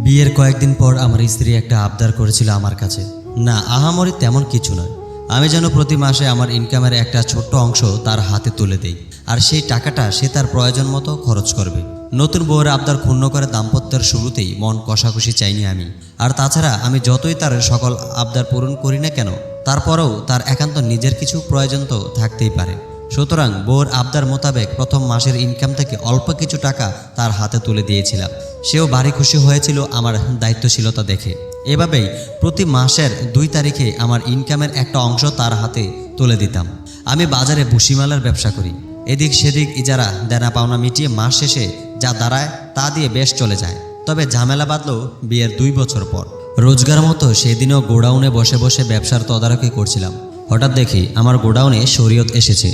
বিয়ের কয়েকদিন পর আমার স্ত্রী একটা আবদার করেছিল আমার কাছে। না, আহামরি তেমন কিছু নয়। আমি যেন প্রতি মাসে আমার ইনকামের একটা ছোট্ট অংশ তার হাতে তুলে দেই, আর সেই টাকাটা সে তার প্রয়োজন মতো খরচ করবে। নতুন বউয়ের আবদার ক্ষুণ্ণ করে দাম্পত্যের শুরুতেই মন কষাকষি চাইনি আমি। আর তাছাড়া আমি যতই তার সকল আবদার পূরণ করি না কেন, তারপরেও তার একান্ত নিজের কিছু প্রয়োজন তো থাকতেই পারে। সুতরাং বউর আবদার মোতাবেক প্রথম মাসের ইনকাম থেকে অল্প কিছু টাকা তার হাতে তুলে দিয়েছিলাম। সেও ভারী খুশি হয়েছিল আমার দায়িত্বশীলতা দেখে। এভাবেই প্রতি মাসের 2 তারিখে আমার ইনকামের একটা অংশ তার হাতে তুলে দিতাম। আমি বাজারে ভুসিমালের ব্যবসা করি। এদিক সেদিক ইজারা দেনা পাওনা মিটিয়ে মাস শেষে যা দাঁড়ায় তা দিয়ে বেশ চলে যায়। তবে ঝামেলা বাঁধল বিয়ের 2 বছর পর। রোজগার মতো সেদিনও গোডাউনে বসে বসে ব্যবসার তদারকি করছিলাম। হঠাৎ দেখি আমার গোডাউনে শরীয়ত এসেছে।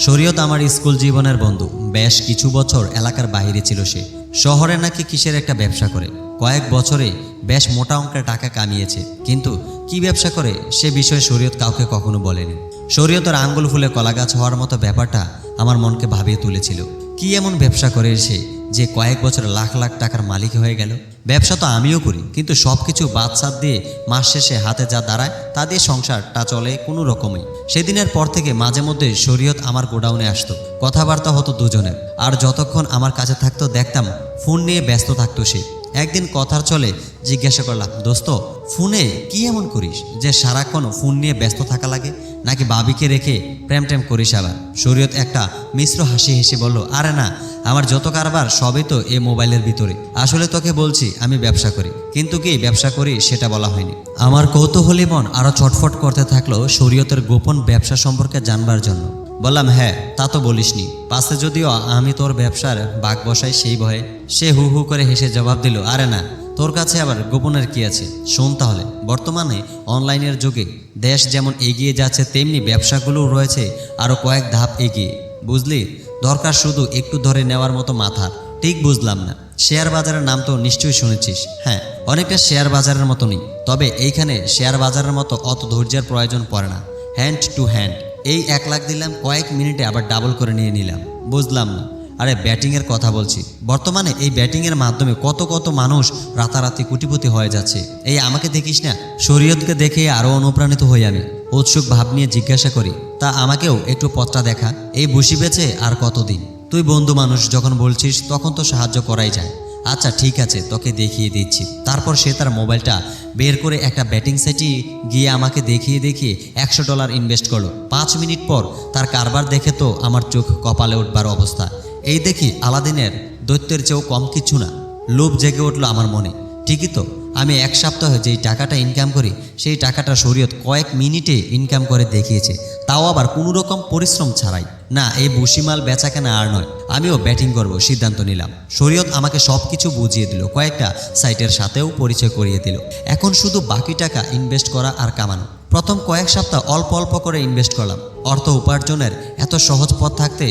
শরীয়ত আমার স্কুল জীবনের বন্ধু। বেশ কিছু বছর এলাকার বাইরে ছিল সে। শহরে নাকি কিসের একটা ব্যবসা করে কয়েক বছরে বেশ মোটা অঙ্কের টাকা কামিয়েছে, কিন্তু কি ব্যবসা করে সে বিষয়ে শরীয়ত কাউকে কখনো বলেনি। শরীয়তের আঙ্গুল ফুলে কলাগাছ হওয়ার মতো ব্যাপারটা আমার মনকে ভাবিয়ে তুলেছিল। কি এমন ব্যবসা করে সে যে কয়েক বছর লাখ লাখ টাকার মালিক হয়ে গেল? ব্যবসা তো আমিও করি, কিন্তু সব কিছু বাদসাদ দিয়ে মাস শেষে হাতে যা দাঁড়ায় তা দিয়ে সংসারটা চলে কোনো রকমই। সেদিনের পর থেকে মাঝে মধ্যে শরীয়ত আমার গোডাউনে আসতো, কথাবার্তা হতো দুজনের। আর যতক্ষণ আমার কাছে থাকতো দেখতাম ফোন নিয়ে ব্যস্ত থাকতো সে। একদিন কথার চলে জিজ্ঞাসা করলাম, দোস্ত, ফোনে কি এমন করিস যে সারাক্ষণ ফোন নিয়ে ব্যস্ত থাকা লাগে? নাকি বাবিকে রেখে প্রেম টেম করিস আবার? শরীয়ত একটা মিশ্র হাসি হেসে বলল, আরে না, আমার যত কারবার সবই তো এই মোবাইলের ভিতরে। আসলে তোকে বলছি আমি ব্যবসা করি, কিন্তু কি ব্যবসা করি সেটা বলা হয়নি। আমার কৌতূহলী মন আরও ছটফট করতে থাকলো শরীয়তের গোপন ব্যবসা সম্পর্কে জানবার জন্য। বললাম, হ্যাঁ, তা তো বলিসনি। পাশে যদিও আমি তোর ব্যবসার বাঘ বসাই সেই ভয়ে। সে হু হু করে হেসে জবাব দিল, আরে না, তোর কাছে আবার গোপনের কি আছে? শোন তাহলে, বর্তমানে অনলাইনের যুগে দেশ যেমন এগিয়ে যাচ্ছে, তেমনি ব্যবসাগুলোও রয়েছে আরও কয়েক ধাপ এগিয়ে। বুঝলি, দরকার শুধু একটু ধরে নেওয়ার মতো মাথার। ঠিক বুঝলাম না। শেয়ার বাজারের নাম তো নিশ্চয়ই শুনেছিস? হ্যাঁ, অনেকটা শেয়ার বাজারের মতনই, তবে এইখানে শেয়ার বাজারের মতো অত ধৈর্যের প্রয়োজন পড়ে না। Hand to hand. এই 1 লাখ দিলাম, কয়েক মিনিটে আবার ডাবল করে নিয়ে নিলাম। বুঝলাম না। আরে ব্যাটিংয়ের কথা বলছি। বর্তমানে এই ব্যাটিংয়ের মাধ্যমে কত কত মানুষ রাতারাতি কোটিপতি হয়ে যাচ্ছে। এই আমাকে দেখিস না? শরীয়তকে দেখে আরও অনুপ্রাণিত হই আমি। উৎসুক ভাব নিয়ে জিজ্ঞাসা করি, তা আমাকেও একটু পথটা দেখা। এই বসি বেচে আর কতদিন? তুই বন্ধু মানুষ যখন বলছিস তখন তো সাহায্য করাই যায়। আচ্ছা ঠিক আছে, তোকে দেখিয়ে দিচ্ছি। তারপর সে তার মোবাইলটা বের করে একটা ব্যাটিং সাইটে গিয়ে আমাকে দেখিয়ে $100 ইনভেস্ট করলো। 5 মিনিট পর তার কারবার দেখে তো আমার চোখ কপালে উঠবার অবস্থা। এই দেখি আলাদিনের দৈত্যের চেয়েও কম কিছু না। লোভ জেগে উঠলো আমার মনে। ঠিকই তো, আমি 1 সপ্তাহে যেই টাকাটা ইনকাম করি সেই টাকাটা শরীয়ত কয়েক মিনিটে ইনকাম করে দেখিয়েছে, তাও আবার কোনো রকম পরিশ্রম ছাড়াই। না, এই ভুসিমাল বেচা কেনা আর নয়, আমিও ব্যাটিং করব সিদ্ধান্ত নিলাম। শরীয়ত আমাকে সব কিছু বুঝিয়ে দিল, কয়েকটা সাইটের সাথেও পরিচয় করিয়ে দিল। এখন শুধু বাকি টাকা ইনভেস্ট করা আর কামানো। প্রথম কয়েক সপ্তাহ অল্প অল্প করে ইনভেস্ট করলাম। অর্থ উপার্জনের এত সহজ পথ থাকতে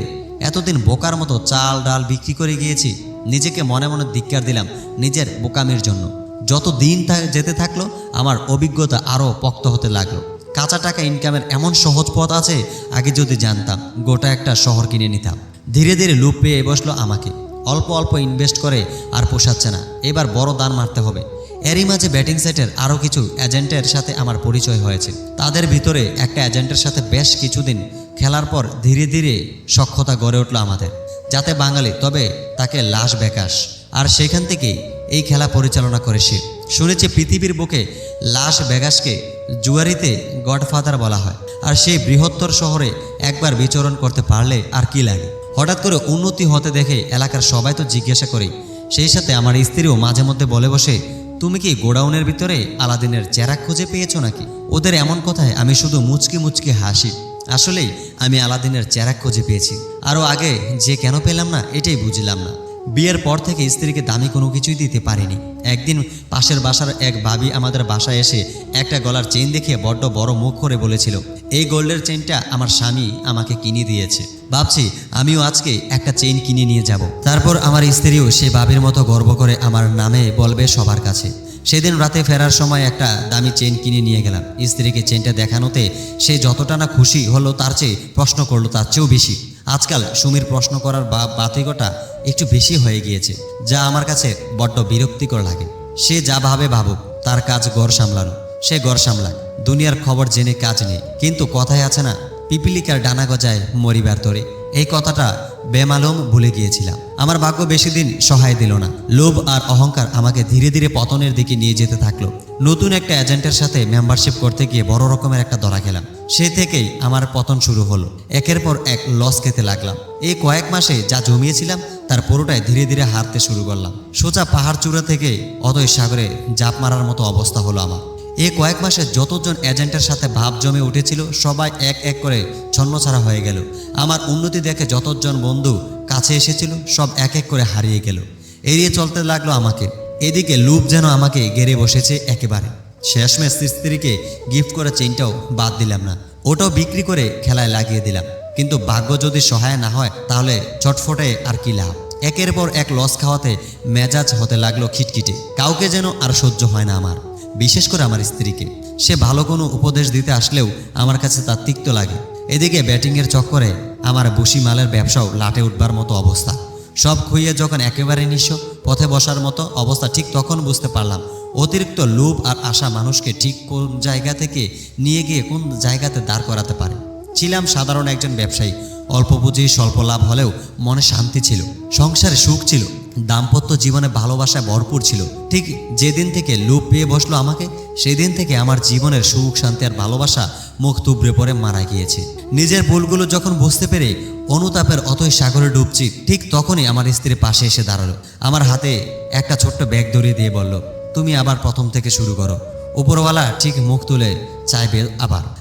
এতদিন বোকার মতো চাল ডাল বিক্রি করে গিয়েছি। নিজেকে মনে মনে ধিক্কার দিলাম নিজের বোকামির জন্য। যত দিন যেতে থাকলো আমার অভিজ্ঞতা আরও পক্ত হতে লাগলো। কাঁচা টাকা ইনকামের এমন সহজ পথ আছে, আগে যদি জানতাম গোটা একটা শহর কিনে নিতাম। ধীরে ধীরে লুপ পেয়ে বসলো আমাকে। অল্প অল্প ইনভেস্ট করে আর পোষাচ্ছে না, এবার বড় দান মারতে হবে। এরই মাঝে ব্যাটিং সাইটের আরও কিছু এজেন্টের সাথে আমার পরিচয় হয়েছে। তাদের ভিতরে একটা এজেন্টের সাথে বেশ কিছুদিন খেলার পর ধীরে ধীরে সখ্যতা গড়ে উঠল আমাদের। যাতে বাঙালি, তবে তাকে লাশ বেকাশ। আর সেখান থেকেই এই খেলা পরিচালনা করে সে। শুনেছি পৃথিবীর বুকে লাস ভেগাসকে জুয়ারিতে গডফাদার বলা হয়। আর সেই বৃহত্তর শহরে একবার বিচরণ করতে পারলে আর কি লাগে। হঠাৎ করে উন্নতি হতে দেখে এলাকার সবাই তো জিজ্ঞাসা করে। সেই সাথে আমার স্ত্রীও মাঝে মধ্যে বলে বসে, তুমি কি গোডাউনের ভিতরে আলাদিনের চেরাগ খুঁজে পেয়েছো নাকি? ওদের এমন কথায় আমি শুধু মুচকি মুচকি হাসি। আসলেই আমি আলাদিনের চেরাগ খুঁজে পেয়েছি। আরও আগে যে কেন পেলাম না এটাই বুঝলাম না। বিয়ের পর থেকে স্ত্রীকে দামি কোনো কিছুই দিতে পারিনি। একদিন পাশের বাসার এক ভাবি আমাদের বাসায় এসে একটা গলার চেইন দেখিয়ে বড্ড বড় মুখ করে বলেছিল, এই গোল্ডের চেইনটা আমার স্বামী আমাকে কিনে দিয়েছে। ভাবছি আমিও আজকে একটা চেইন কিনে নিয়ে যাব। তারপর আমার স্ত্রীও সে ভাবির মতো গর্ব করে আমার নামে বলবে সবার কাছে। সেদিন রাতে ফেরার সময় একটা দামি চেইন কিনে নিয়ে গেলাম। স্ত্রীকে চেইনটা দেখানোতে সে যতটা না খুশি হলো তার চেয়ে প্রশ্ন করলো তার চেয়েও বেশি। আজকাল সুমির প্রশ্ন করার বাতিকটা একটু বেশি হয়ে গিয়েছে, যা আমার কাছে বড্ড বিরক্তিকর লাগে। সে যা ভাবে ভাবুক, তার কাজ ঘর সামলানো, সে ঘর সামলাক, দুনিয়ার খবর জেনে কাজ নেই। কিন্তু কথায় আছে না, পিপিলিকার ডানা গজায় মরিবার তরে, এই কথাটা বেমালুম ভুলে গিয়েছিলাম। আমার ভাগ্য বেশি দিন সহায় দিল না। লোভ আর অহংকার আমাকে ধীরে ধীরে পতনের দিকে নিয়ে যেতে থাকলো। নতুন একটা এজেন্টের সাথে মেম্বারশিপ করতে গিয়ে বড় রকমের একটা ধরা খেলাম। সে থেকেই আমার পতন শুরু হলো। একের পর এক লস খেতে লাগলাম। এই কয়েক মাসে যা জমিয়েছিলাম তার পুরোটাই ধীরে ধীরে হারতে শুরু করলাম। সোজা পাহাড় চূড়া থেকে অতই সাগরে জাপ মারার মতো অবস্থা হলো আমার। এই কয়েক মাসে যতজন এজেন্টের সাথে ভাব জমে উঠেছিল সবাই এক এক করে ছন্নছাড়া হয়ে গেল। আমার উন্নতি দেখে যতজন বন্ধু কাছে এসেছিল সব এক এক করে হারিয়ে গেল, এড়িয়ে চলতে লাগলো আমাকে। এদিকে লুপ যেন আমাকে ঘেরে বসেছে একেবারে। শেষমেশ স্ত্রীকে গিফট করে চেইনটাও বাদ দিলাম না, ওটাও বিক্রি করে খেলায় লাগিয়ে দিলাম। কিন্তু ভাগ্য যদি সহায় না হয় তাহলে চটফটে আর কি লাভ। একের পর এক লস খাওয়াতে মেজাজ হতে লাগলো খিটখিটে। কাউকে যেন আর সহ্য হয় না আমার, বিশেষ করে আমার স্ত্রীকে। সে ভালো কোনো উপদেশ দিতে আসলেও আমার কাছে তার তিক্ত লাগে। এদিকে ব্যাটিংয়ের চক্করে আমার বসি মালের ব্যবসাও লাটে উঠবার মতো অবস্থা। সব খুইয়ে যখন একেবারে নিঃস্ব পথে বসার মতো অবস্থা, ঠিক তখন বুঝতে পারলাম অতিরিক্ত লোভ আর আশা মানুষকে ঠিক কোন জায়গা থেকে নিয়ে গিয়ে কোন জায়গাতে দাঁড় করাতে পারে। ছিলাম সাধারণ একজন ব্যবসায়ী, অল্প পুঁজি স্বল্প লাভ হলেও মনে শান্তি ছিল, সংসারে সুখ ছিল, দাম্পত্য জীবনে ভালোবাসা ভরপুর ছিল। ঠিক যেদিন থেকে লোভ পেয়ে বসলো আমাকে, সেদিন থেকে আমার জীবনের সুখ শান্তি আর ভালোবাসা মুখ তুবড়ে পড়ে মারা গিয়েছে। নিজের ভুলগুলো যখন বুঝতে পেরে অনুতাপের অতই সাগরে ডুবছি, ঠিক তখনই আমার স্ত্রী পাশে এসে দাঁড়ালো। আমার হাতে একটা ছোট্ট ব্যাগ ধরিয়ে দিয়ে বলল, তুমি আবার প্রথম থেকে শুরু করো। উপরওয়ালা ঠিক মুখ তুলে চাইবে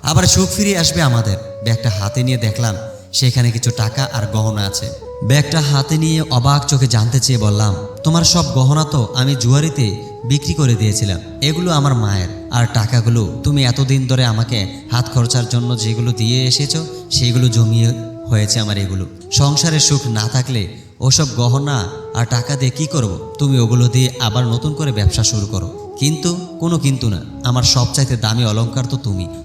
আবার সুখ ফিরিয়ে আসবে আমাদের। ব্যাগটা হাতে নিয়ে দেখলাম সেখানে কিছু টাকা আর গহনা আছে। ব্যাগটা হাতে নিয়ে অবাক চোখে জানতে চেয়ে বললাম, তোমার সব গহনা তো আমি জুয়ারিতে বিক্রি করে দিয়েছিলাম, এগুলো আমার মায়ের। আর টাকাগুলো তুমি এতদিন ধরে আমাকে হাত খরচার জন্য যেগুলো দিয়ে এসেছো সেগুলো জমিয়ে হয়েছে আমার এগুলো। সংসারে সুখ না থাকলে ওসব গহনা আর টাকা দিয়ে কি করব? তুমি ওগুলো দিয়ে আবার নতুন করে ব্যবসা শুরু করো। কিন্তু কোনো কিন্তু না, আমার সবচাইতে দামি অলংকার তো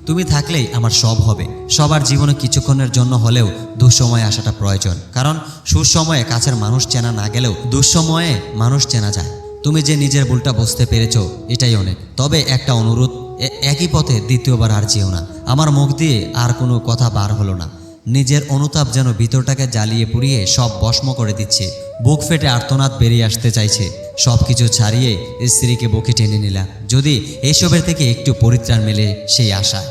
তুমি থাকলেই আমার সব হবে। সবার জীবনে কিছুক্ষণের জন্য হলেও দুঃসময়ে আসাটা প্রয়োজন, কারণ সুসময়ে কাছের মানুষ চেনা না গেলেও দুঃসময়ে মানুষ চেনা যায়। তুমি যে নিজের ভুলটা বুঝতে পেরেছো এটাই অনেক। তবে একটা অনুরোধ, একই পথে দ্বিতীয়বার আর যেও না। আমার মুখ দিয়ে আর কোনো কথা বার হলো না। নিজের অনুতাপ যেন ভিতরটাকে জ্বালিয়ে পুড়িয়ে সব ভস্ম করে দিচ্ছে। বুক ফেটে আর্তনাদ বেরিয়ে আসতে চাইছে। সব কিছু ছাড়িয়ে স্ত্রীকে বুকে টেনে নিলাম, যদি এসবের থেকে একটু পরিত্রাণ মেলে সেই আশায়।